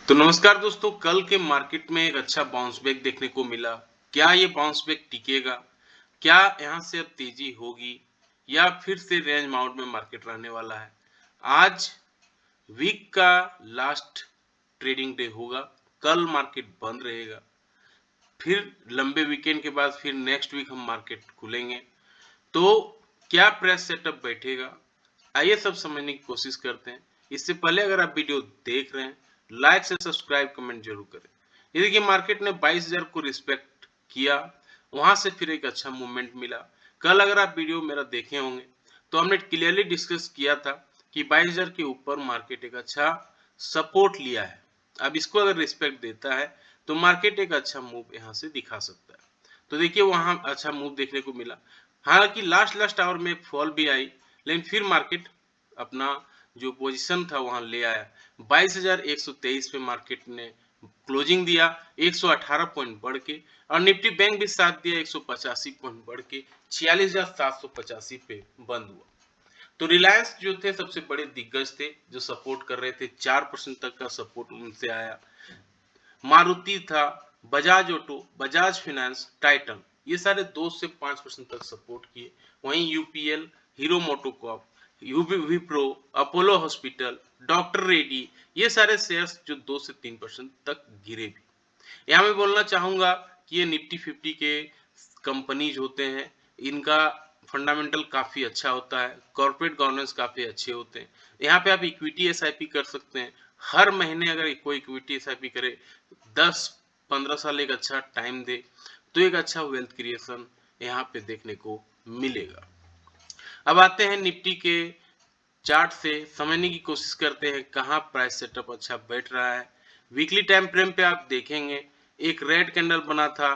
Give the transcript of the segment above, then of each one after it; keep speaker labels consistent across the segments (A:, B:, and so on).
A: तो नमस्कार दोस्तों, कल के मार्केट में एक अच्छा बाउंस बैक देखने को मिला। क्या ये बाउंस बैक टिकेगा? क्या यहाँ से अब तेजी होगी या फिर से रेंज बाउंड में मार्केट रहने वाला है? आज वीक का लास्ट ट्रेडिंग डे होगा। कल मार्केट बंद रहेगा। फिर लंबे वीकेंड के बाद फिर नेक्स्ट वीक हम मार्केट खुलेंगे। तो क्या प्राइस सेटअप बैठेगा? आइए सब समझने की कोशिश करते हैं। इससे पहले अगर आप वीडियो देख रहे हैं, लाइक से सब्सक्राइब कमेंट जरूर करें। ये देखिए, मार्केट ने 22,000 को रिस्पेक्ट किया, वहां से फिर एक अच्छा मूवमेंट मिला। कल अगर आप वीडियो मेरा देखे होंगे तो हमने क्लियरली डिस्कस किया था कि 22,000 के ऊपर मार्केट एक अच्छा सपोर्ट लिया है। अब इसको अगर रिस्पेक्ट देता है तो मार्केट एक अच्छा मूव यहाँ से दिखा सकता है। तो देखिए, वहां अच्छा मूव देखने को मिला। हालांकि लास्ट आवर में फॉल भी आई, लेकिन फिर मार्केट अपना जो पोजीशन था वहां ले आया। 22,123 पे मार्केट ने क्लोजिंग दिया, 118 पॉइंट बढ़ के। और निफ्टी बैंक भी साथ दिया, 185 पॉइंट बढ़ के 46,785 पे बंद हुआ। तो रिलायंस जो थे सबसे बड़े दिग्गज थे, जो सपोर्ट कर रहे थे, 4% तक का सपोर्ट उनसे आया। मारुति था, Bajaj auto, Bajaj finance, Titan, ये सारे 2 से 5% तक सपोर्ट किए। वहीं UPL, hero MotoCorp, Wipro, Apollo hospital, doctor Reddy, ये सारे शेयर्स जो 2 से 3% तक गिरे भी। यहाँ मैं बोलना चाहूंगा कि ये निफ्टी 50 के कंपनीज होते हैं, इनका फंडामेंटल काफी अच्छा होता है, कॉर्पोरेट गवर्नेंस काफी अच्छे होते हैं। यहाँ पे आप इक्विटी एसआईपी कर सकते हैं। हर महीने अगर कोई इक्विटी एसआईपी करे, 10-15 साल एक अच्छा टाइम दे, तो एक अच्छा वेल्थ क्रिएशन यहाँ पे देखने को मिलेगा। अब आते हैं निफ्टी के चार्ट से समझने की कोशिश करते हैं कहाँ प्राइस सेटअप अच्छा बैठ रहा है। वीकली टाइम फ्रेम पे आप देखेंगे एक रेड कैंडल बना था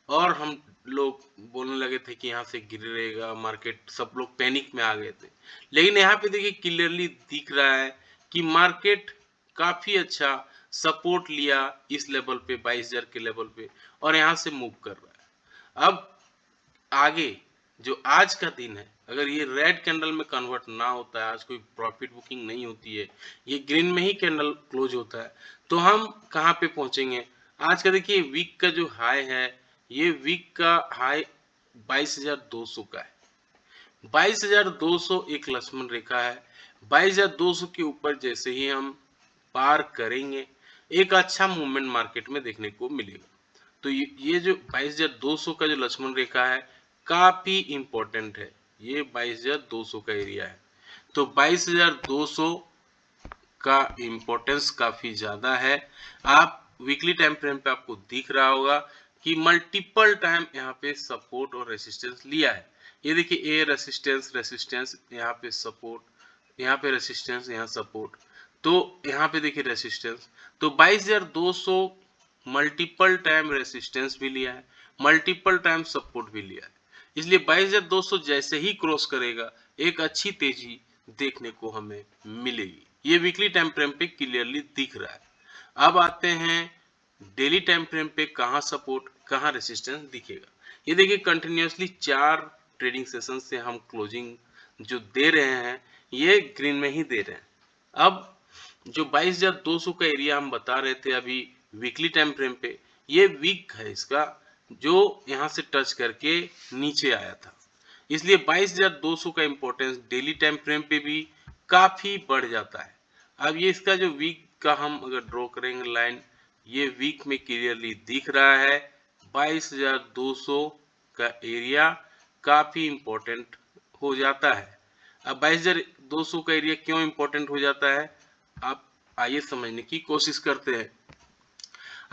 A: और हम लोग बोलने लगे थे कि यहाँ से गिरेगा मार्केट, सब लोग पैनिक में आ गए थे। लेकिन यहाँ पे देखिए क्लियरली दिख रहा है कि मार्केट काफी अच्छा सपोर्ट लिया इस लेवल पे, 22,000 के लेवल पे, और यहाँ से मूव कर रहा है। अब आगे जो आज का दिन है, अगर ये रेड कैंडल में कन्वर्ट ना होता है, आज कोई प्रॉफिट बुकिंग नहीं होती है, ये ग्रीन में ही कैंडल क्लोज होता है, तो हम कहाँ पे पहुंचेंगे? आज का देखिए वीक का जो हाई है, ये वीक का हाई 22,200 का है। 22,200 एक लक्ष्मण रेखा है। 22,200 के ऊपर जैसे ही हम पार करेंगे, एक अच्छा मूवमेंट मार्केट में देखने को मिलेगा। तो ये जो 22,200 का जो लक्ष्मण रेखा है, काफी इंपॉर्टेंट है। ये 22,200 का एरिया है। तो 22,200 का इंपॉर्टेंस काफी ज्यादा है। आप वीकली टाइम फ्रेम पे आपको दिख रहा होगा कि मल्टीपल टाइम यहाँ पे सपोर्ट और रेसिस्टेंस लिया है। ये देखिए, ए रेसिस्टेंस, रेसिस्टेंस, यहाँ पे सपोर्ट, यहाँ पे रेसिस्टेंस, यहाँ सपोर्ट, तो यहाँ पे देखिए रेसिस्टेंस। तो 22,200 मल्टीपल टाइम रेसिस्टेंस भी लिया है, मल्टीपल टाइम सपोर्ट भी लिया है। इसलिए 22,200 जैसे ही क्रॉस करेगा, एक अच्छी तेजी देखने को हमें मिलेगी। ये वीकली टाइम फ्रेम पे क्लियरली दिख रहा है। अब आते हैं डेली टाइम फ्रेम पे, कहाँ सपोर्ट कहाँ रेसिस्टेंस दिखेगा। ये देखिए, कंटिन्यूसली 4 ट्रेडिंग सेशन से हम क्लोजिंग जो दे रहे हैं, ये ग्रीन में ही दे रहे हैं। अब जो 22,200 का एरिया हम बता रहे थे अभी वीकली टाइम फ्रेम पे, ये वीक है इसका, जो यहाँ से टच करके नीचे आया था। इसलिए 22,200 का इंपॉर्टेंस डेली टाइम फ्रेम पे भी काफी बढ़ जाता है। अब ये इसका जो वीक का हम अगर ड्रॉ करेंगे लाइन, ये वीक में क्लियरली दिख रहा है। 22,200 का एरिया काफी इंपॉर्टेंट हो जाता है। अब 22,200 का एरिया क्यों इंपॉर्टेंट हो जाता है, आप आइए समझने की कोशिश करते हैं।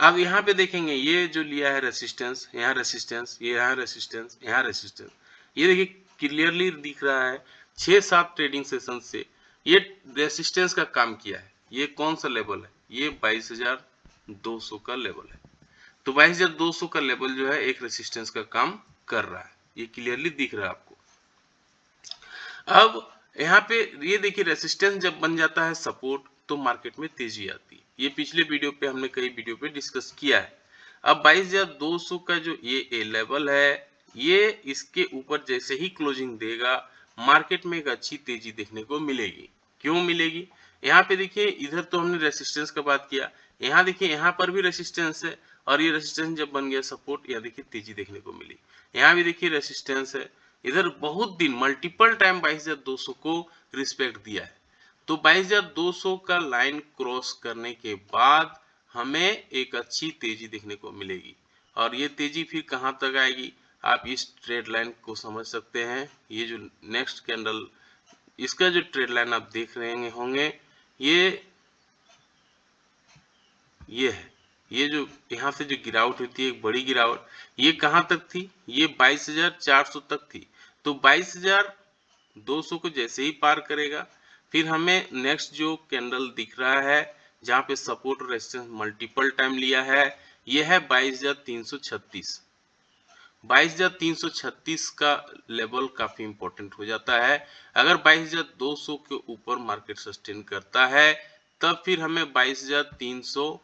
A: अब यहाँ पे देखेंगे, ये जो लिया है रेसिस्टेंस, यहाँ रेसिस्टेंस, ये यहाँ रेसिस्टेंस, यहाँ रेसिस्टेंस, ये देखिए क्लियरली दिख रहा है 6-7 ट्रेडिंग सेशन से ये रेसिस्टेंस का काम किया है। ये कौन सा लेवल है? ये 22,200 का लेवल है। तो 22,200 का लेवल जो है एक रेसिस्टेंस का काम कर रहा है, ये क्लियरली दिख रहा है आपको। अब यहाँ पे ये देखिए, रेसिस्टेंस जब बन जाता है सपोर्ट, तो मार्केट में तेजी आती है। ये पिछले वीडियो पे हमने कई वीडियो पे डिस्कस किया है। अब 22,200 का जो ये लेवल है, ये इसके ऊपर जैसे ही क्लोजिंग देगा, मार्केट में एक अच्छी तेजी देखने को मिलेगी। क्यों मिलेगी? यहाँ पे देखिए इधर तो हमने रेसिस्टेंस का बात किया, यहाँ देखिए यहाँ पर भी रेसिस्टेंस है और ये रेसिस्टेंस जब बन गया सपोर्ट, यहाँ देखिए तेजी देखने को मिली। यहाँ भी देखिए रेसिस्टेंस है, इधर बहुत दिन मल्टीपल टाइम 22,200 को रिस्पेक्ट दिया है। तो 22,200 का लाइन क्रॉस करने के बाद हमें एक अच्छी तेजी देखने को मिलेगी और ये तेजी फिर कहां तक आएगी, आप इस ट्रेड लाइन को समझ सकते हैं। ये जो नेक्स्ट कैंडल, इसका जो ट्रेड लाइन आप देख रहे होंगे, ये है, ये जो यहाँ से जो गिरावट होती है, एक बड़ी गिरावट, ये कहां तक थी, ये 22,400 तक थी। तो 22,200 को जैसे ही पार करेगा, फिर हमें नेक्स्ट जो कैंडल दिख रहा है जहां पे सपोर्ट और रेजिस्टेंस मल्टीपल टाइम लिया है, ये है 22,336। 22,336 का लेवल काफी इंपॉर्टेंट हो जाता है। अगर 22,200 के ऊपर मार्केट सस्टेन करता है, तब फिर हमें 22,300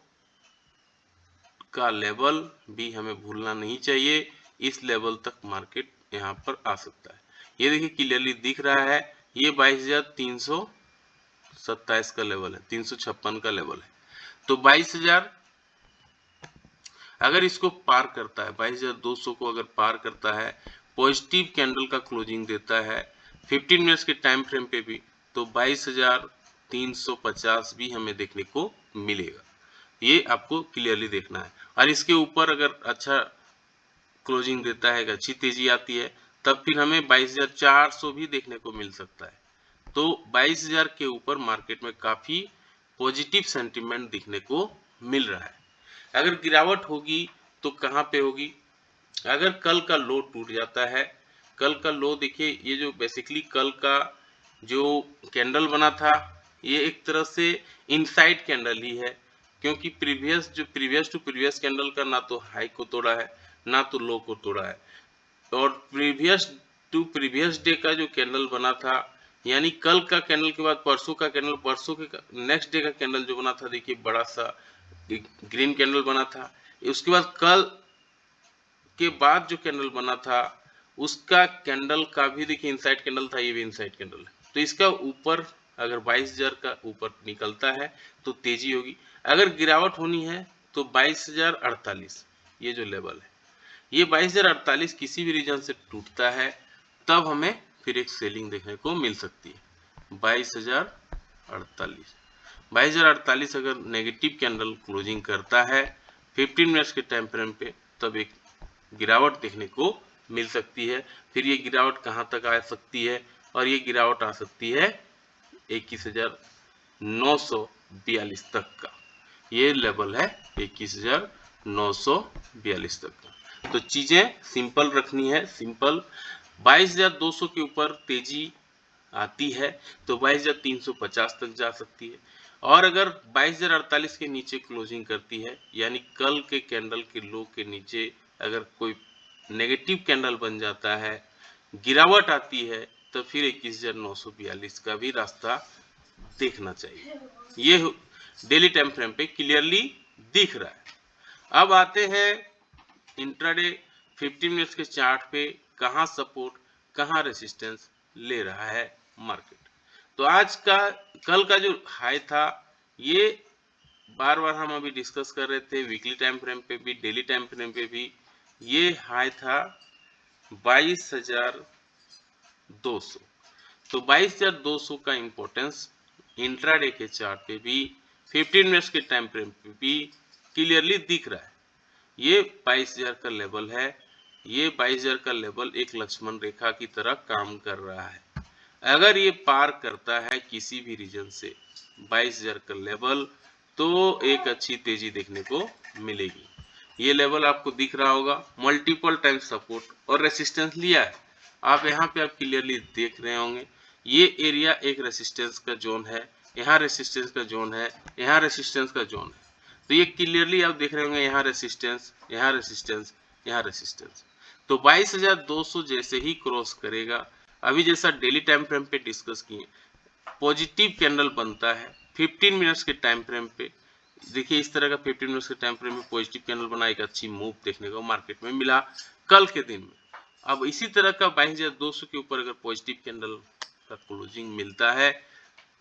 A: का लेवल भी हमें भूलना नहीं चाहिए। इस लेवल तक मार्केट यहाँ पर आ सकता है। ये देखिए क्लियरली दिख रहा है, ये 22,327 का लेवल है, 356 का लेवल है। तो 22,000 अगर इसको पार करता है, 22,200 को अगर पार करता है, पॉजिटिव कैंडल का क्लोजिंग देता है 15 मिनट्स के टाइम फ्रेम पे भी, तो 22,350 भी हमें देखने को मिलेगा। ये आपको क्लियरली देखना है। और इसके ऊपर अगर अच्छा क्लोजिंग देता है, अच्छी तेजी आती है, तब फिर हमें 22,400 भी देखने को मिल सकता है। तो 22,000 के ऊपर मार्केट में काफी पॉजिटिव सेंटीमेंट दिखने को मिल रहा है। अगर गिरावट होगी तो कहां पे होगी, अगर कल का लो टूट जाता है, कल का लो देखिए, ये जो बेसिकली कल का जो कैंडल बना था, ये एक तरह से इनसाइड कैंडल ही है, क्योंकि प्रीवियस टू प्रीवियस कैंडल का ना तो हाई को तोड़ा है, ना तो लो को तोड़ा है। और प्रीवियस टू प्रीवियस डे का जो कैंडल बना था, यानी कल का कैंडल के बाद परसों का कैंडल, परसों के नेक्स्ट डे का कैंडल जो बना था, देखिए बड़ा सा ग्रीन कैंडल बना था। उसके बाद कल के बाद जो कैंडल बना था, उसका कैंडल का भी देखिए इनसाइड कैंडल था, ये भी इनसाइड कैंडल है। तो इसका ऊपर अगर 22,000 का ऊपर निकलता है तो तेजी होगी। अगर गिरावट होनी है तो 22,048 ये जो लेवल है, ये 22,048 किसी भी रीजन से टूटता है, तब हमें फिर एक सेलिंग देखने को मिल सकती है। 22,048 अगर नेगेटिव कैंडल क्लोजिंग करता है 15 मिनट्स के टाइम फ्रेम पे, तब एक गिरावट देखने को मिल सकती है। फिर ये गिरावट कहां तक आ सकती है, और ये गिरावट आ सकती है 21,942 तक का, ये लेवल है 21,942 तक का। तो चीजें सिंपल रखनी है, सिंपल। 22,200 के ऊपर तेजी आती है तो 22,350 तक जा सकती है, और अगर 22,048 के नीचे क्लोजिंग करती है, यानी कल के कैंडल के लो के नीचे अगर कोई नेगेटिव कैंडल बन जाता है, गिरावट आती है, तो फिर 21,942 का भी रास्ता देखना चाहिए। ये डेली टाइम फ्रेम पे क्लियरली दिख रहा है। अब आते हैं इंट्राडे 15 मिनट्स के चार्ट पे, कहां सपोर्ट कहां रेसिस्टेंस ले रहा है मार्केट। तो आज का, कल का जो हाई था, ये बार बार हम अभी डिस्कस कर रहे थे, वीकली टाइम फ्रेम पे भी, डेली टाइम फ्रेम पे भी, ये हाई था 22,200। तो 22,200 का इंपॉर्टेंस इंट्राडे के चार्ट पे भी, 15 मिनट्स के टाइम फ्रेम पे भी क्लियरली दिख रहा है। ये 22,000 का लेवल है, ये 22,000 का लेवल एक लक्ष्मण रेखा की तरह काम कर रहा है। अगर ये पार करता है किसी भी रीजन से 22,000 का लेवल, तो एक अच्छी तेजी देखने को मिलेगी। ये लेवल आपको दिख रहा होगा, मल्टीपल टाइम सपोर्ट और रेसिस्टेंस लिया है। आप यहाँ पे आप क्लियरली देख रहे होंगे, ये एरिया एक रेसिस्टेंस का जोन है, यहाँ रेसिस्टेंस का जोन है, यहाँ रेसिस्टेंस का जोन है। तो ये क्लियरली आप देख रहे होंगे, यहाँ रेसिस्टेंस, यहाँ रेसिस्टेंस, यहाँ रेसिस्टेंस। तो 22,200 जैसे ही क्रॉस करेगा, अभी जैसा डेली टाइम फ्रेम पे डिस्कस किए, पॉजिटिव कैंडल बनता है 15 मिनट्स के टाइम फ्रेम पे। देखिए इस तरह का 15 मिनट्स के टाइम फ्रेम में पॉजिटिव कैंडल बना, एक अच्छी मूव देखने को मार्केट में मिला कल के दिन में। अब इसी तरह का 22,200 के ऊपर अगर पॉजिटिव कैंडल का क्लोजिंग मिलता है,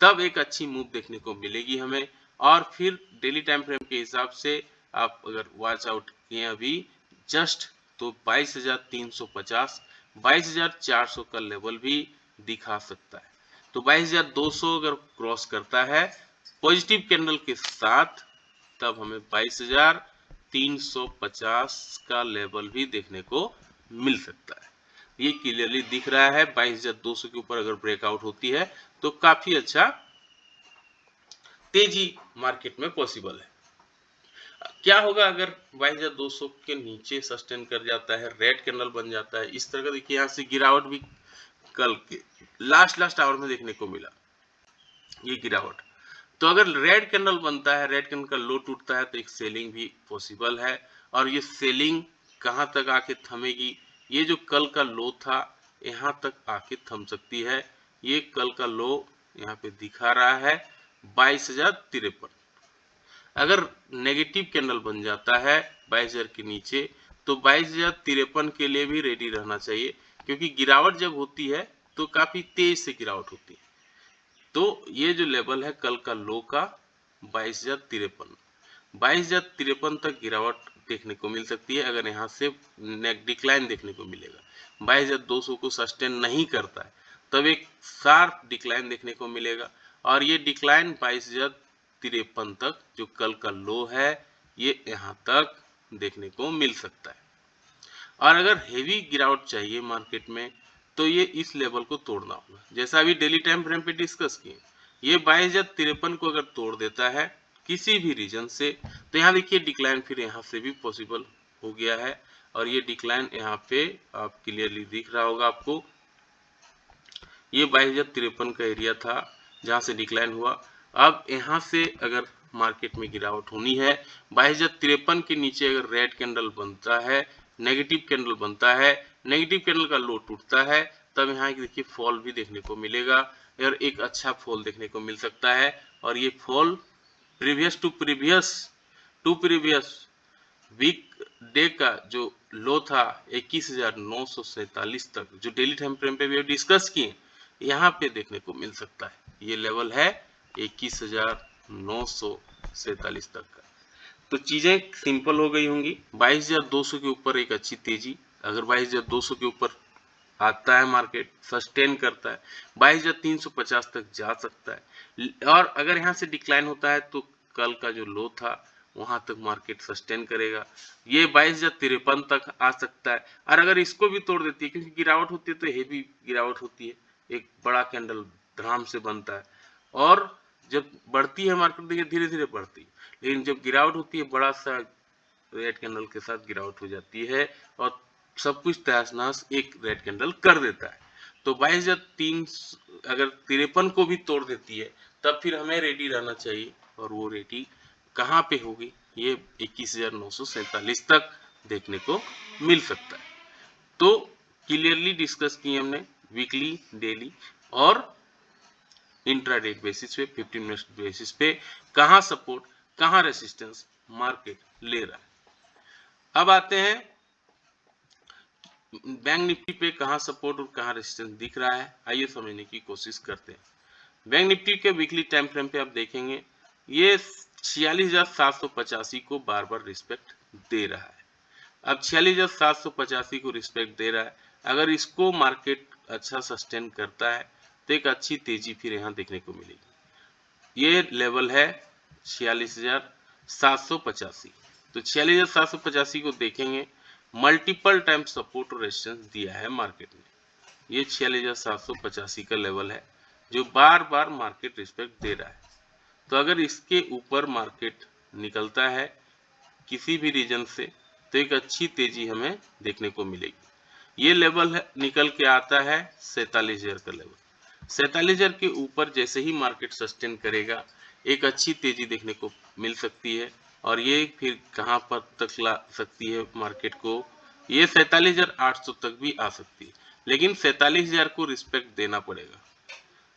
A: तब एक अच्छी मूव देखने को मिलेगी हमें। और फिर डेली टाइम फ्रेम के हिसाब से आप अगर वॉच आउट किए अभी जस्ट, तो 22,350 22,400 का लेवल भी दिखा सकता है। तो 22,200 अगर क्रॉस करता है पॉजिटिव कैंडल के साथ, तब हमें 22,350 का लेवल भी देखने को मिल सकता है। ये क्लियरली दिख रहा है। 22,200 के ऊपर अगर ब्रेकआउट होती है तो काफी अच्छा तेजी मार्केट में पॉसिबल है। क्या होगा अगर 2200 के नीचे सस्टेन कर जाता है, रेड कैंडल बन जाता है इस तरह का? देखिए यहाँ से गिरावट भी कल के लास्ट आवर में देखने को मिला, ये गिरावट। तो अगर रेड कैंडल बनता है, रेड कैंडल का लो टूटता है, तो एक सेलिंग भी पॉसिबल है। और ये सेलिंग कहां तक आके थमेगी? ये जो कल का लो था यहाँ तक आके थम सकती है। ये कल का लो यहाँ पे दिखा रहा है 22,053। अगर नेगेटिव कैंडल बन जाता है 22,000 के नीचे, तो 22,053 के लिए भी रेडी रहना चाहिए, क्योंकि गिरावट जब होती है तो काफी तेज से गिरावट होती है। तो ये जो लेवल है कल का लो का 22,053, 22,053 तक गिरावट देखने को मिल सकती है। अगर यहाँ से नेक डिक्लाइन देखने को मिलेगा, 22,200 को सस्टेन नहीं करता है, तब एक शार्प डिक्लाइन देखने को मिलेगा। और ये डिक्लाइन 22,053 तक, जो कल का लो है, ये यहाँ तक देखने को मिल सकता है। और अगर हेवी गिरावट चाहिए मार्केट में, तो ये इस लेवल को तोड़ना होगा, जैसा अभी डेली टाइम फ्रेम पे डिस्कस किए। ये 22,053 को अगर तोड़ देता है किसी भी रीजन से, तो यहाँ देखिए डिक्लाइन फिर यहाँ से भी पॉसिबल हो गया है। और ये डिक्लाइन यहाँ पे आप क्लियरली दिख रहा होगा आपको, ये 22,053 का एरिया था जहां से डिक्लाइन हुआ। अब यहाँ से अगर मार्केट में गिरावट होनी है, 22,053 के नीचे अगर रेड कैंडल बनता है, नेगेटिव कैंडल बनता है, नेगेटिव कैंडल का लो टूटता है, तब यहाँ देखिए फॉल भी देखने को मिलेगा और एक अच्छा फॉल देखने को मिल सकता है। और ये फॉल प्रीवियस वीक डे का जो लो था 21,947 तक, जो डेली टाइम फ्रेम पे भी डिस्कस किए, यहाँ पे देखने को मिल सकता है। ये लेवल है 21,947 तक का। तो चीजें सिंपल हो गई होंगी। 22,200 के ऊपर एक अच्छी तेजी, अगर 22,200 के ऊपर आता है मार्केट, सस्टेन करता है, 22,350 तक जा सकता है। और अगर यहाँ से डिक्लाइन होता है तो कल का जो लो था वहां तक मार्केट सस्टेन करेगा, ये 22,053 तक आ सकता है। और अगर इसको भी तोड़ देती है, क्योंकि गिरावट होती है तो हेवी गिरावट होती है, एक बड़ा कैंडल धड़ाम से बनता है। और जब बढ़ती है मार्केट देखिए धीरे धीरे बढ़ती है, लेकिन जब गिरावट होती है बड़ा सा रेड कैंडल के साथ गिरावट हो जाती है और सब कुछ तहस नहस एक रेड कैंडल कर देता है। तो 22,300 अगर 53 को भी तोड़ देती है, तब फिर हमें रेडी रहना चाहिए। और वो रेडी कहाँ पे होगी? ये 21,947 तक देखने को मिल सकता है। तो क्लियरली डिस्कस किए हमने वीकली, डेली और इंट्राडे बेसिस पे, 15 मिनट बेसिस पे कहाँ सपोर्ट कहाँ रेसिस्टेंस मार्केट ले रहा है। अब आते हैं बैंक निफ्टी पे कहाँ सपोर्ट और कहाँ रेजिस्टेंस दिख रहा है, आइए समझने की कोशिश करते हैं। बैंक निफ्टी के वीकली टाइम फ्रेम पे आप देखेंगे ये 46,785 को बार बार रिस्पेक्ट दे रहा है। अब 46,785 को रिस्पेक्ट दे रहा है, अगर इसको मार्केट अच्छा सस्टेन करता है तो एक अच्छी तेजी फिर यहाँ देखने को मिलेगी। ये लेवल है 46,785। तो 46,785 को देखेंगे, मल्टीपल टाइम सपोर्ट और रेजिस्टेंस दिया है मार्केट ने। ये 46,785 का लेवल है जो बार बार मार्केट रिस्पेक्ट दे रहा है। तो अगर इसके ऊपर मार्केट निकलता है किसी भी रीजन से, तो एक अच्छी तेजी हमें देखने को मिलेगी। ये लेवल है, निकल के आता है 47,000 का लेवल। 47,000 के ऊपर जैसे ही मार्केट सस्टेन करेगा एक अच्छी तेजी देखने को मिल सकती है। और ये फिर कहां पर तक ला सकती है मार्केट को? ये 47,800 तक भी आ सकती है, लेकिन 47,000 को रिस्पेक्ट देना पड़ेगा।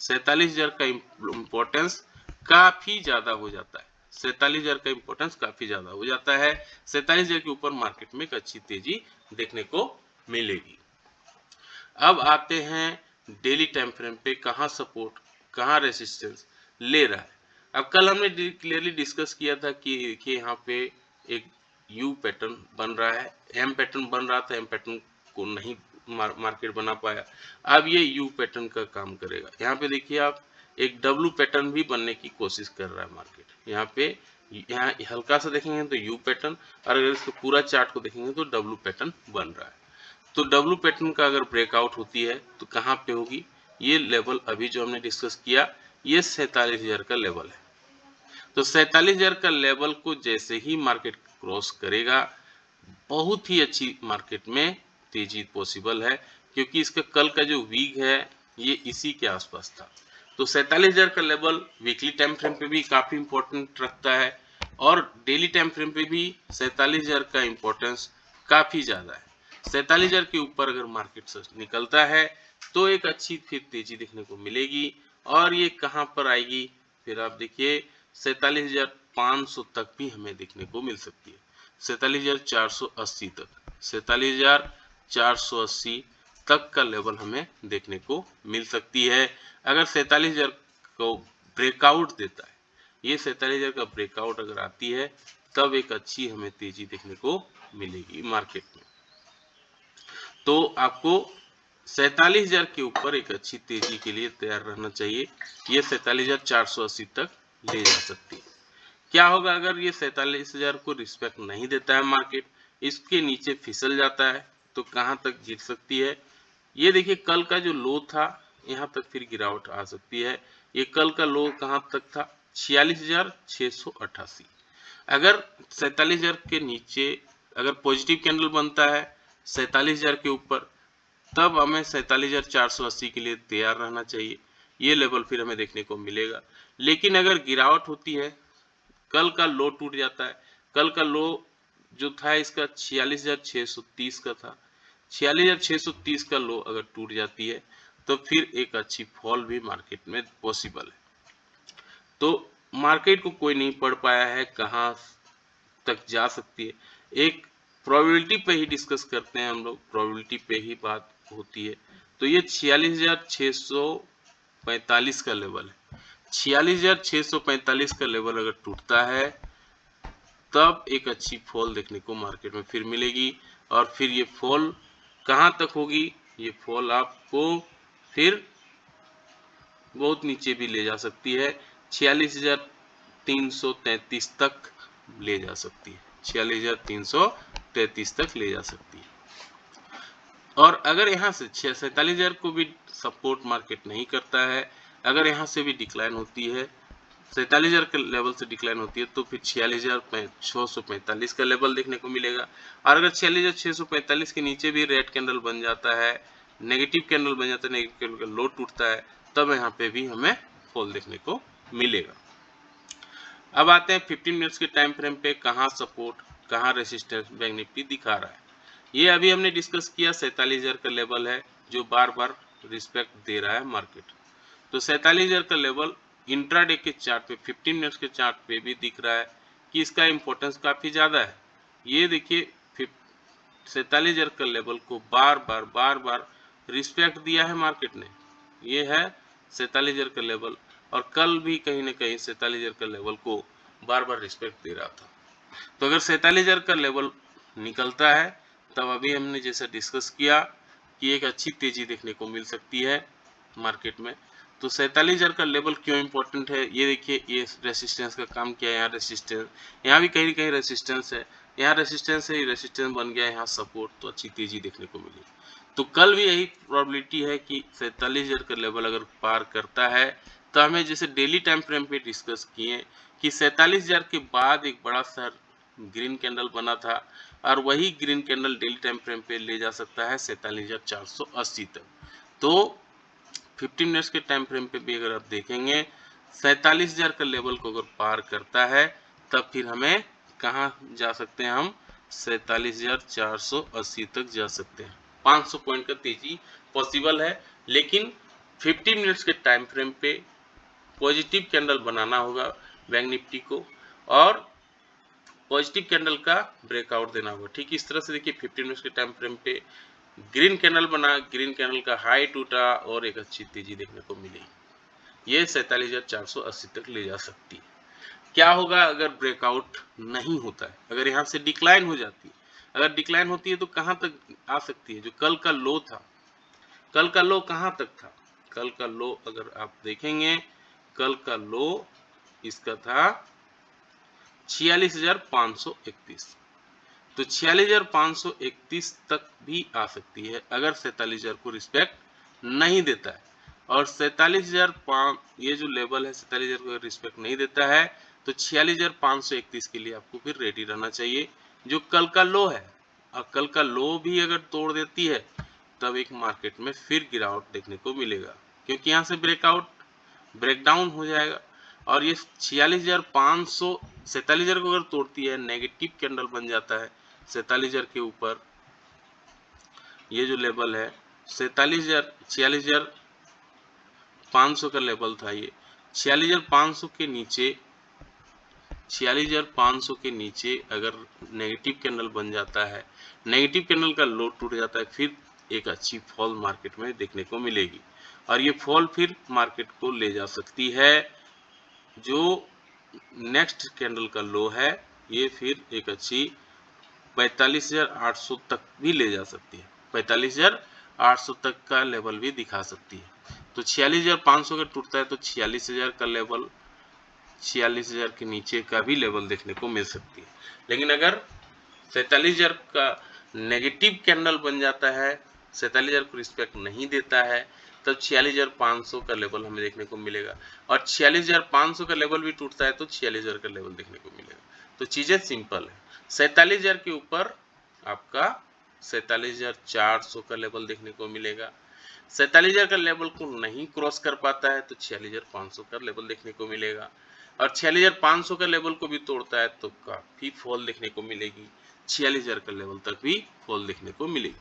A: 47,000 का इम्पोर्टेंस काफी ज्यादा हो जाता है, 47,000 का इम्पोर्टेंस काफी ज्यादा हो जाता है। 47,000 के ऊपर मार्केट में एक अच्छी तेजी देखने को मिलेगी। अब आते हैं डेली टाइम फ्रेम पे कहाँ सपोर्ट कहाँ रेसिस्टेंस ले रहा है। अब कल हमने क्लियरली डिस्कस किया था कि देखिए यहाँ पे एक यू पैटर्न बन रहा है, एम पैटर्न बन रहा था, एम पैटर्न को नहीं मार्केट बना पाया। अब ये यू पैटर्न का काम करेगा। यहाँ पे देखिए आप एक डब्लू पैटर्न भी बनने की कोशिश कर रहा है मार्केट। यहाँ पे यहाँ हल्का सा देखेंगे तो यू पैटर्न, और अगर इसको पूरा चार्ट को देखेंगे तो डब्लू पैटर्न बन रहा है। तो डब्लू पैटर्न का अगर ब्रेकआउट होती है तो कहाँ पे होगी? ये लेवल अभी जो हमने डिस्कस किया, ये 47,000 का लेवल है। तो 47,000 का लेवल को जैसे ही मार्केट क्रॉस करेगा, बहुत ही अच्छी मार्केट में तेजी पॉसिबल है, क्योंकि इसका कल का जो वीक है ये इसी के आसपास था। तो 47,000 का लेवल वीकली टाइम फ्रेम पे भी काफी इंपॉर्टेंट रखता है, और डेली टाइम फ्रेम पे भी 47,000 का इंपॉर्टेंस काफी ज्यादा है। 47,000 के ऊपर अगर मार्केट निकलता है तो एक अच्छी फिर तेजी देखने को मिलेगी, और ये कहां पर आएगी? फिर आप देखिए 47,500 तक भी हमें देखने को मिल सकती है, 47,480 तक, 47,480 तक का लेवल हमें देखने को मिल सकती है। अगर 47,000 को ब्रेकआउट देता है, ये 47,000 का ब्रेकआउट अगर आती है, तब एक अच्छी हमें तेजी देखने को मिलेगी मार्केट में। तो आपको 47,000 के ऊपर एक अच्छी तेजी के लिए तैयार रहना चाहिए। ये 47,480 तक ले जा सकती है। क्या होगा अगर ये 47,000 को रिस्पेक्ट नहीं देता है मार्केट, इसके नीचे फिसल जाता है, तो कहां तक गिर सकती है? ये देखिए कल का जो लो था, यहाँ तक फिर गिरावट आ सकती है। ये कल का लो कहां तक था? 46,688। अगर 47,000 के नीचे अगर पॉजिटिव कैंडल बनता है 47,000 के ऊपर, तब हमें 47,480 के लिए तैयार रहना चाहिए। ये लेवल फिर हमें देखने को मिलेगा। लेकिन अगर गिरावट होती है, कल का लो टूट जाता है, कल का लो जो था इसका 46,630 का था, 46,630 का लो अगर टूट जाती है तो फिर एक अच्छी फॉल भी मार्केट में पॉसिबल है। तो मार्केट को कोई नहीं पढ़ पाया है कहां तक जा सकती है। एक प्रोबेबिलिटी पे ही डिस्कस करते हैं हम लोग, प्रोबेबिलिटी पे ही बात होती है। तो ये 46,645 का लेवल है। 46,645 का लेवल अगर टूटता है, तब एक अच्छी फॉल देखने को मार्केट में फिर मिलेगी। और फिर ये फॉल कहां तक होगी? ये फॉल आपको फिर बहुत नीचे भी ले जा सकती है, 46,333 तक ले जा सकती है, 46,333 तक ले जा सकती है। और अगर यहाँ से 47,000 को भी सपोर्ट मार्केट नहीं करता है, अगर यहाँ से भी डिक्लाइन होती है, 47,000 के लेवल से डिक्लाइन होती है, तो फिर 46,645 का लेवल देखने को मिलेगा। और अगर 46,645 के नीचे भी रेड कैंडल बन जाता है, नेगेटिव कैंडल बन जाता है, नेगेटिव कैंडल का लो टूटता है, तब यहाँ पे भी हमें फॉल देखने को मिलेगा। अब आते हैं 15 मिनट्स के टाइम फ्रेम पे, कहाँ सपोर्ट कहाँ रेसिस्टेंस बैंक निफ्टी दिखा रहा है। ये अभी हमने डिस्कस किया 47,000 का लेवल है जो बार बार रिस्पेक्ट दे रहा है मार्केट। तो 47,000 का लेवल इंट्राडे के चार्ट पे 15 मिनट्स के चार्ट पे भी दिख रहा है कि इसका इंपॉर्टेंस काफी ज्यादा है। ये देखिए 47,000 का लेवल को बार बार रिस्पेक्ट दिया है मार्केट ने। ये है 47,000 का लेवल, और कल भी कहीं ना कहीं 47,000 का लेवल को बार बार रिस्पेक्ट दे रहा था। तो अगर 47,000 का लेवल निकलता है, तब अभी हमने जैसा डिस्कस किया कि एक अच्छी तेजी देखने को मिल सकती है मार्केट में। तो 47,000 का लेवल क्यों इंपॉर्टेंट है? ये देखिए, ये रेसिस्टेंस का काम किया है, यहाँ रेसिस्टेंस, यहाँ भी कहीं कहीं रेसिस्टेंस है, यहाँ रेसिस्टेंस है, रेसिस्टेंस बन गया, यहाँ सपोर्ट, तो अच्छी तेजी देखने को मिली। तो कल भी यही प्रोबेबिलिटी है कि 47,000 का लेवल अगर पार करता है, तो हमें जैसे डेली टाइम फ्रेम पे डिस्कस किए कि 47,000 के बाद एक बड़ा सा ग्रीन कैंडल बना था, और वही green candle daily time frame पे ले जा सकता है 47,480 तक। तो 15 मिनट्स के टाइम फ्रेम पे भी अगर आप देखेंगे 47,000 का लेवल को अगर पार करता है, तब फिर हमें कहाँ जा सकते हैं? हम 47,480 तक जा सकते हैं। 500 पॉइंट का तेजी पॉसिबल है, लेकिन 15 मिनट्स के टाइम फ्रेम पे पॉजिटिव कैंडल बनाना होगा बैंक निफ्टी को, और पॉजिटिव कैंडल का ब्रेकआउट देना होगा। ठीक इस तरह से देखिए 15 मिनट्स के टाइम फ्रेम पे ग्रीन कैंडल बना, ग्रीन कैंडल का हाई टूटा और एक अच्छी तेजी देखने को मिली। ये 47,480 तक ले जा सकती है। क्या होगा अगर ब्रेकआउट नहीं होता है, अगर यहाँ से डिक्लाइन हो जाती है, अगर डिक्लाइन होती है तो कहाँ तक आ सकती है? जो कल का लो था, कल का लो कहाँ तक था? कल का लो अगर आप देखेंगे, कल का लो इसका था 46,531, तो 46,531 तक भी आ सकती है अगर 47,000 को रिस्पेक्ट नहीं देता है। और 47,005 ये जो लेवल है 47,000 को रिस्पेक्ट नहीं देता है तो 46,531 के लिए आपको फिर रेडी रहना चाहिए, जो कल का लो है। और कल का लो भी अगर तोड़ देती है तब एक मार्केट में फिर गिरावट देखने को मिलेगा, क्योंकि यहाँ से ब्रेकआउट ब्रेकडाउन हो जाएगा। और ये 46,500 47,000 को अगर तोड़ती है, नेगेटिव कैंडल बन जाता है 47,000 के ऊपर, ये जो लेवल है 46,500 का लेवल था, ये 46,500 के नीचे 46,500 के नीचे अगर नेगेटिव कैंडल बन जाता है, नेगेटिव कैंडल का लो टूट जाता है, फिर एक अच्छी फॉल मार्केट में देखने को मिलेगी। और ये फॉल फिर मार्केट को ले जा सकती है, जो नेक्स्ट कैंडल का लो है ये फिर एक अच्छी 45,800 तक भी ले जा सकती है, 45,800 तक का लेवल भी दिखा सकती है। तो 46,500 का टूटता है तो 46,000 का लेवल, 46,000 के नीचे का भी लेवल देखने को मिल सकती है। लेकिन अगर 47,000 का नेगेटिव कैंडल बन जाता है, 47,000 को रिस्पेक्ट नहीं देता है, तब 46,500 का लेवल हमें देखने को मिलेगा। और 46,500 का लेवल भी टूटता है तो 46,000 का लेवल देखने को मिलेगा। तो चीजें सिंपल है। 47,000 के ऊपर आपका 47,400 का लेवल देखने को मिलेगा। 47,000 का लेवल को नहीं क्रॉस कर पाता है तो 46,500 का लेवल देखने को मिलेगा। और 46,500 का लेवल को भी तोड़ता है तो काफी फॉल देखने को मिलेगी, 46,000 का लेवल तक भी फॉल देखने को मिलेगी।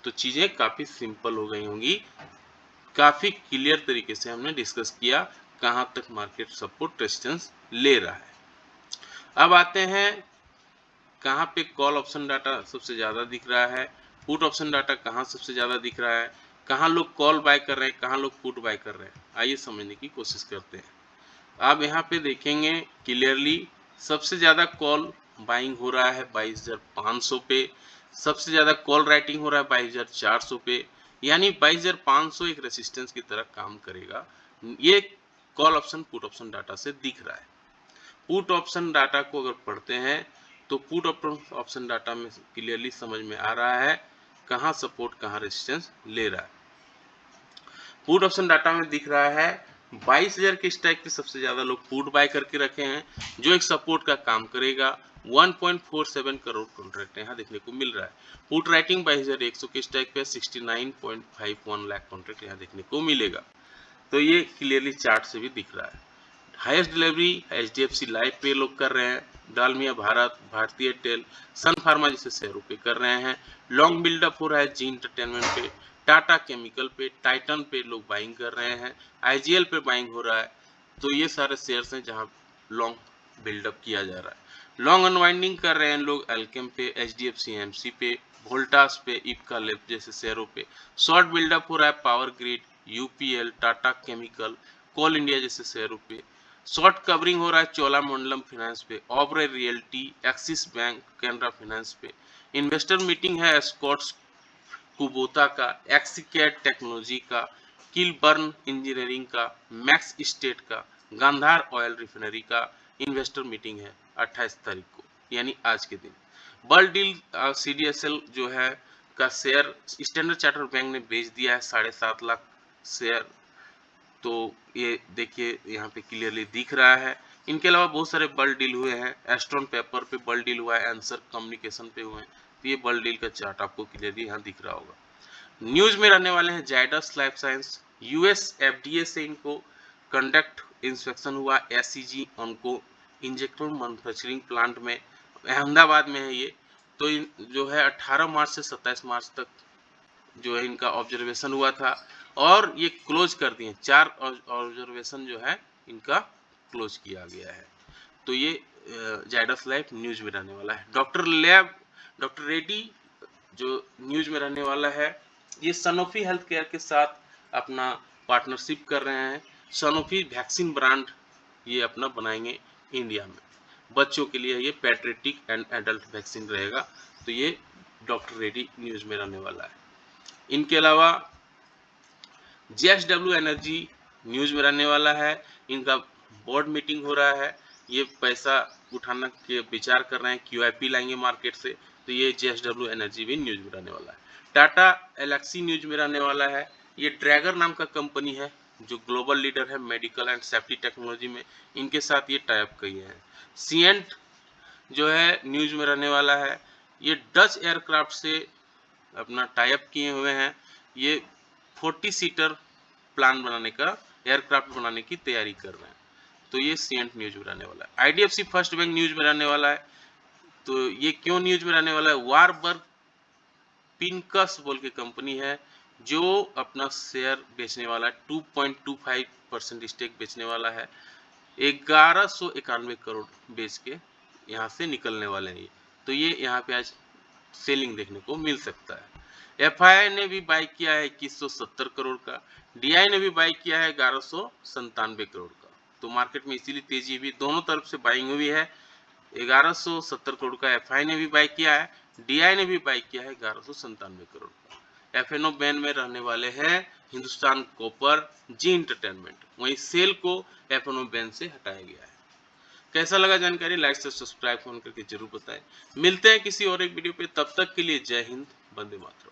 A: तो चीजें काफी सिंपल हो गई होंगी, काफी क्लियर तरीके से हमने डिस्कस किया कहां तक मार्केट सपोर्ट रेजिस्टेंस ले रहा है। अब आते हैं कहां पे कॉल ऑप्शन डाटा सबसे ज्यादा दिख रहा है, पुट ऑप्शन डाटा कहां सबसे ज्यादा दिख रहा है, कहां लोग कॉल बाय कर रहे हैं, कहां लोग पुट बाय कर रहे हैं। आइए समझने की कोशिश करते हैं। आप यहाँ पे देखेंगे क्लियरली सबसे ज्यादा कॉल बाइंग हो रहा है 22,500 पे, सबसे ज्यादा कॉल राइटिंग हो रहा है 22,400 पे, यानी 22,500 एक रेसिस्टेंस की तरह काम करेगा। ये call option put option data से दिख रहा है। पुट ऑप्शन डाटा को अगर पढ़ते हैं तो पुट ऑप्शन डाटा में क्लियरली समझ में आ रहा है कहाँ सपोर्ट कहाँ रेजिस्टेंस ले रहा है। पुट ऑप्शन डाटा में दिख रहा है 22,000 के स्ट्राइक पे सबसे ज्यादा लोग पुट बाय करके रखे हैं, जो एक सपोर्ट का काम करेगा। 1.47 करोड़ कॉन्ट्रैक्ट यहाँ देखने को मिल रहा है। पुट राइटिंग 22,100 के स्ट्राइक पे 69.51 लाख कॉन्ट्रैक्ट यहाँ देखने को मिलेगा। तो ये क्लियरली चार्ट से भी दिख रहा है। हाईएस्ट डिलीवरी एचडीएफसी लाइफ पे लोग कर रहे हैं, डालमिया भारत, भारतीय एयरटेल, सन फार्मा जैसे शेयरों पे कर रहे हैं। लॉन्ग बिल्डअप हो रहा है जी इंटरटेनमेंट पे, टाटा केमिकल पे, टाइटन पे लोग बाइंग कर रहे हैं, आईजीएल पे बाइंग हो रहा है। तो ये सारे शेयर्स हैं जहां लॉन्ग बिल्डअप किया जा रहा है। लॉन्ग अनवाइंडिंग कर रहे हैं लोग एल्केम पे, एचडीएफसी एमसी पे, वोल्टास पे, इप्का लैब जैसे शेयरों पे। शॉर्ट बिल्डअप हो रहा है power grid, UPL, Tata chemical, coal India जैसे शेयरों पे। शॉर्ट कवरिंग हो रहा है चोलामंडलम फाइनेंस पे, Oberoi realty, Axis bank, Canara finance पे। इन्वेस्टर मीटिंग है स्कॉट्स कुबोता का, एक्सीकेट टेक्नोलॉजी का, किलबर्न इंजीनियरिंग का, मैक्स स्टेट का, गांधार ऑयल रिफाइनरी का इन्वेस्टर मीटिंग है 28 तारीख को, यानी आज के दिन। बल्क डील सीडीएसएल जो है का शेयर स्टैंडर्ड चार्टर्ड बैंक ने बेच दिया है 7.5 लाख शेयर। तो ये देखिए यहाँ पे क्लियरली दिख रहा है। इनके अलावा बहुत सारे बल्क डील हुए हैं, एस्ट्रॉन पेपर पे बल्क डील हुआ है, आंसर कम्युनिकेशन पे हुए हैं। तो ये बल्क डील का चार्ट आपको क्लियरली यहाँ दिख रहा होगा। न्यूज में रहने वाले हैं Zydus life science, US FDA से इनको कंडक्ट इंस्पेक्शन हुआ, एसईजी उनको इंजेक्टर मैन्युफैक्चरिंग प्लांट में अहमदाबाद में है ये। तो जो है 18 मार्च से 27 मार्च तक जो है इनका ऑब्जर्वेशन हुआ था और ये क्लोज कर दिए, 4 ऑब्जर्वेशन जो है इनका क्लोज किया गया है। तो ये जायडस लाइफ न्यूज में रहने वाला है। डॉक्टर रेड्डी जो न्यूज में रहने वाला है, ये सनोफी हेल्थ केयर के साथ अपना पार्टनरशिप कर रहे हैं सनोफी वैक्सीन ब्रांड ये अपना बनाएंगे इंडिया में। बच्चों के लिए ये पैट्रियोटिक एंड एडल्ट वैक्सीन रहेगा। तो ये डॉक्टर रेड्डी न्यूज में रहने वाला है। इनके अलावा जेएसडब्ल्यू एनर्जी न्यूज में रहने वाला है। इनका बोर्ड मीटिंग हो रहा है। ये पैसा उठाना के विचार कर रहे हैं, क्यूआईपी लाएंगे मार्केट से। तो ये जेएसडब्ल्यू एनर्जी भी न्यूज में रहने वाला है। टाटा एलेक्सी न्यूज में रहने वाला है। ये ड्रैगर नाम का कंपनी है जो ग्लोबल लीडर है मेडिकल एंड सेफ्टी टेक्नोलॉजी में। इनके साथ ये टाइप किए हैं। सिएंट जो है न्यूज में रहने वाला है। ये डच एयरक्राफ्ट से अपना टाइप किए हुए हैं। ये 40 सीटर प्लान बनाने का, एयरक्राफ्ट बनाने की तैयारी कर रहे हैं। तो ये सिएंट न्यूज में रहने वाला है। आईडीएफसी फर्स्ट बैंक न्यूज में रहने वाला है। तो ये क्यों न्यूज में रहने वाला है? वारबर्ग पिनकस बोल के कंपनी है जो अपना शेयर बेचने वाला है। 2.25% स्टेक बेचने वाला है। 1191 करोड़ बेच के यहाँ से निकलने वाले हैं। तो ये यहाँ पे आज सेलिंग देखने को मिल सकता है। एफआईआई ने भी बाई किया है 2170 करोड़ का। डीआई ने भी बाई किया है 1197 करोड़ का। तो मार्केट में इसीलिए तेजी भी, दोनों तरफ से बाइंग हुई है। 1170 करोड़ का एफआई ने भी बाई किया है, डीआई ने भी बाई किया है 1197 करोड़ का। एफएनओ बैन में रहने वाले हैं हिंदुस्तान कॉपर, जी एंटरटेनमेंट। वहीं सेल को एफएनओ बैन से हटाया गया है। कैसा लगा जानकारी? लाइक से सब्सक्राइब फोन करके जरूर बताएं। मिलते हैं किसी और एक वीडियो पे, तब तक के लिए जय हिंद, वंदे मातरम।